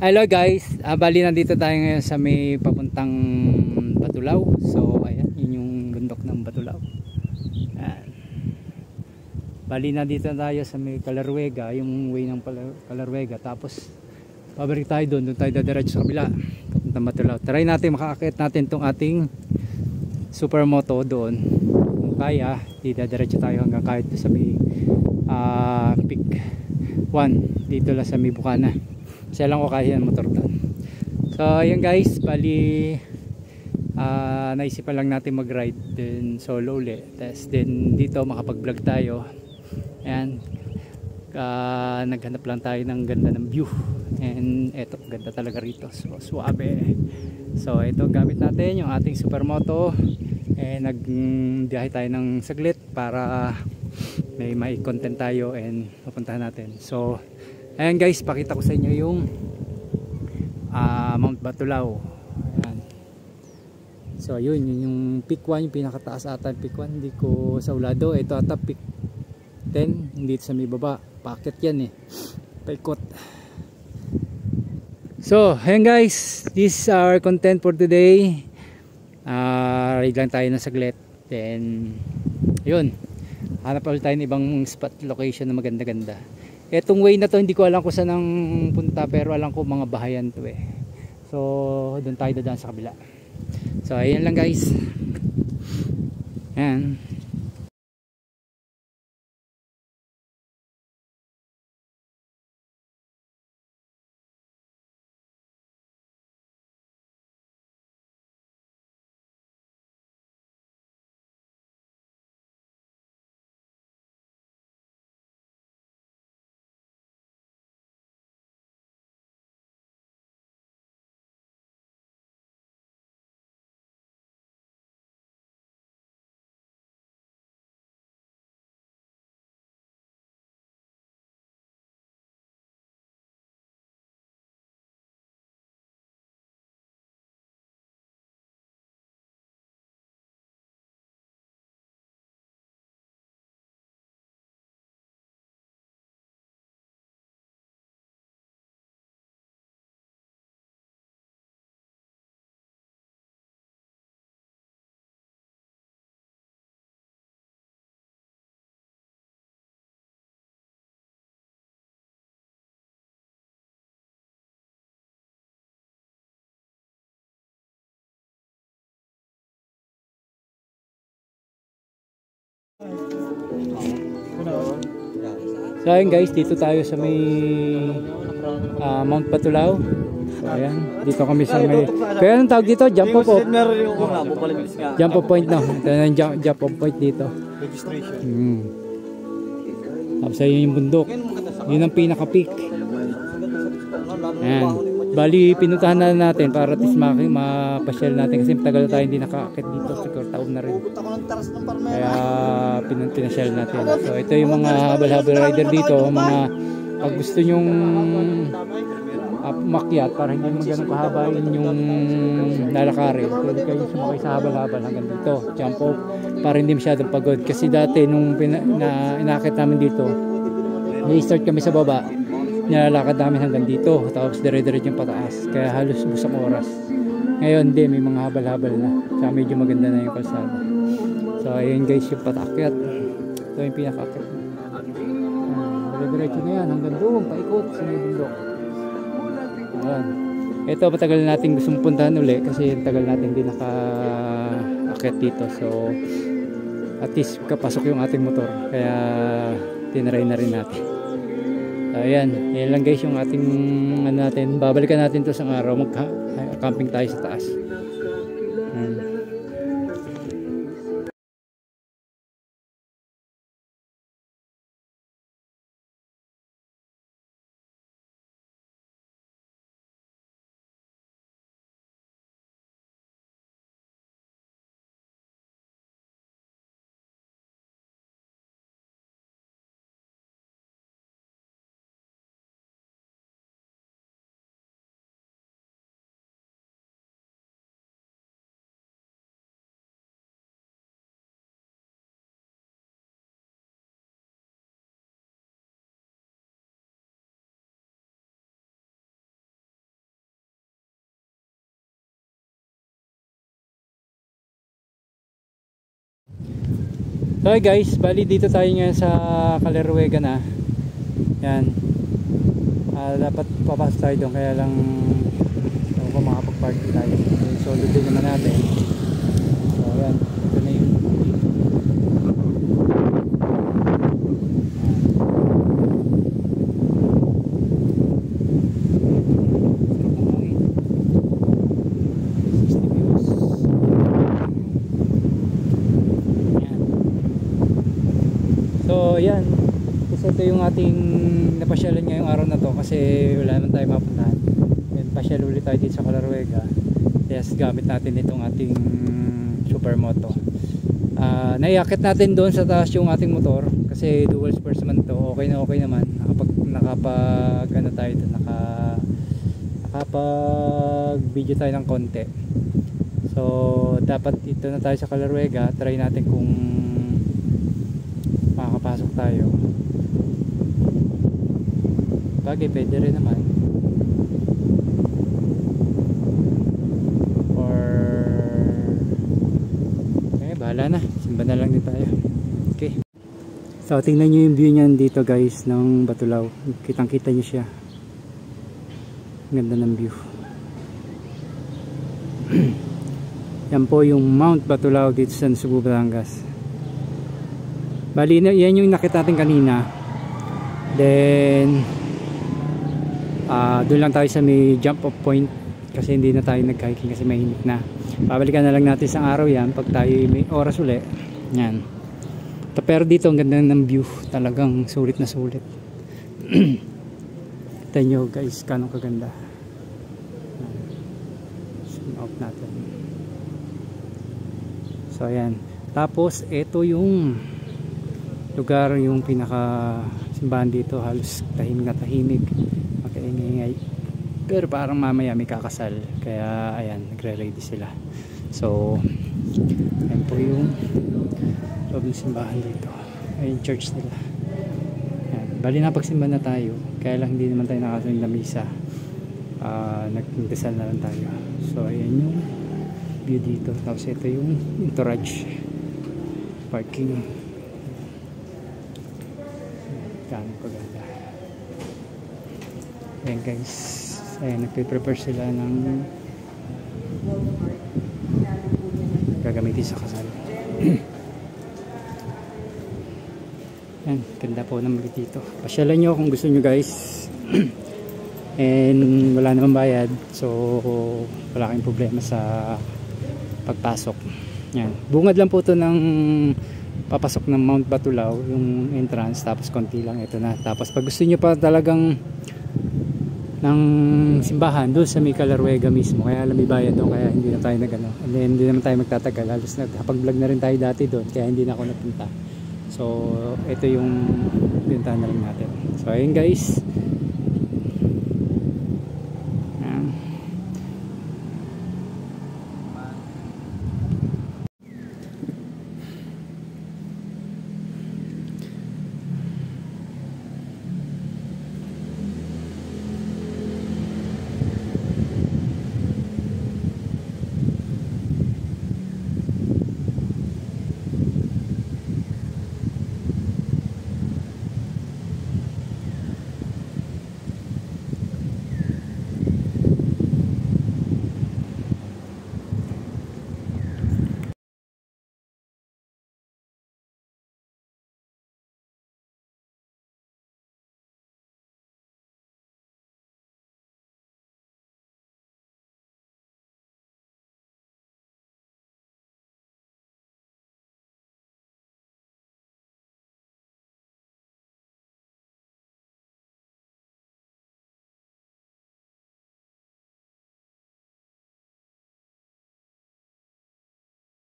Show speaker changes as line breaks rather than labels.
Hello guys, bali nandito tayo ngayon sa may papuntang Batulao. So ayan, yun yung bundok ng Batulao. Ayan. Bali nandito tayo sa may Calarwega, yung way ng Calarwega. Tapos pabalik tayo doon tayo dadiretso sa kabila, papuntang Batulao. Try natin makakakit natin tong ating supermoto doon. Kung kaya, dadiretso tayo hanggang kahit sa may peak 1 dito lang sa may Bukana. Kasi lang ko kaya yung motor doon. So ayun guys, bali naisipan lang natin mag ride din solo ulit. Tapos din dito makapag vlog tayo. Ayan, naghanap lang tayo ng ganda ng view. And eto, ganda talaga rito. So suabe. So ito gamit natin yung ating supermoto. Nagbiyahe tayo ng saglit para may content tayo and mapuntahan natin. So ayan guys, pakita ko sa inyo yung Mount Batulao. Ayan. So yun yung peak 1, yung pinakataas ata peak 1. Hindi ko sa ulado. Ito ata peak 10, hindi sa may baba. Packet yan eh, paikot. So ayan guys, this is our content for today. Ride lang tayo ng saglit. Then yun, hanap ulit tayo ng ibang spot location na maganda-ganda. Etong way na to hindi ko alam kung saan ang punta, pero alam ko mga bahayan to eh. So doon tayo dadaan sa kabila. So ayan lang guys. Ayan. So ayun guys, dito tayo sa may Mount Batulao. So ayan, dito kami sa may, kaya anong tawag dito? Jump off. Jump off point, no? Ito na yung jump off point dito. Tapos ayun yung bundok. Yun ang pinaka peak. Ayan, bali pinuntahan na natin para at least mapasyal natin kasi tagal tayo hindi nakakakit dito, siguro taon na rin. Kaya pinasyal natin. So ito yung mga habal-habal rider dito, mga pag gusto nyong makyat para hindi mo ganun kahabain yung lalakarin, pwede kayo sumakay sa habal-habal hanggang dito, jump off, para hindi masyadong pagod. Kasi dati nung inakit namin dito, na-start kami sa baba, nilalakad namin hanggang dito, tapos dire-diretso yung pataas, kaya halos busang oras. Ngayon hindi, may mga habal-habal na, kaya medyo maganda na yung kalsada. So ayun guys, yung patakyat, ito yung pinakakyat. Dire-diretso na yan hanggang doon, paikot sa may bundok. Ayan. Ito matagal natin gustong puntahan uli kasi tagal natin hindi nakaakyat dito. So at least kapasok yung ating motor, kaya tinry na rin natin. Ayan, yan lang guys yung ating natin. Babalikan natin to sa araw, mag-camping tayo sa taas. So hey guys, bali dito tayo ngayon sa Caleruega na. Yan. Dapat papasok tayo doon, kaya lang ako makapag-park tayo. Solo din naman natin. So yan, ito na yung so yan, kasi ito yung ating napasyalan ngayong araw na to kasi wala naman tayo mapuntahan. Yan, pasyal ulit tayo dito sa Caleruega. Yes, gamit natin itong ating supermoto. Naiakit natin doon sa taas yung ating motor kasi dual spurs naman to. Okay na okay naman. Nakapag ano tayo doon, nakapag video tayo ng konti. So dapat dito na tayo sa Caleruega. Try natin kung makakapasok tayo. Bagay, pwede rin naman. Or bahala na, simba na lang din tayo. Okay, so tingnan nyo yung view nyan dito guys ng Batulao. Kitang kita nyo siya, ganda ng view. Yan po yung Mount Batulao dito sa Cebu, Batangas. Bali, yan yung nakita natin kanina. Then doon lang tayo sa may jump off point kasi hindi na tayo nag-hiking kasi mainit na. Babalikan na lang natin sa araw yan pag tayo may oras uli. Yan. Pero dito ang ganda ng view, talagang sulit na sulit. Tignan nyo guys kanong kaganda. Zoom out natin. So ayan, tapos ito yung lugar, yung pinaka simbahan dito, halos tahimik na tahimik, makaingay, pero parang mamaya may kakasal kaya ayan, nagre-ready sila. So ayan po yung loob ng simbahan dito, ayun church nila. Ayan. Bali napagsimba na tayo, kaya lang hindi naman tayo nakasunod na misa. Nagdasal na lang tayo. So ayan yung view dito, tapos ito yung entourage parking. Ganun kaganda. Ayan guys, ayan, nagpe-prepare sila ng gagamitin sa kasal. Ayan, ganda po naman dito. Pasyalan nyo kung gusto nyo guys. And wala naman bayad, so wala kayong problema sa pagpasok. Ayan, bungad lang po ito ng papasok ng Mount Batulao, yung entrance, tapos konti lang ito na. Tapos pag gusto nyo pa talagang ng simbahan doon sa may Caleruega mismo, kaya alam may bayad doon, kaya hindi na tayo nagano, and then hindi naman tayo magtatagal, halos nakapag-vlog na rin tayo dati doon, kaya hindi na ako napunta. So ito yung pinuntahan na rin natin. So ayun guys,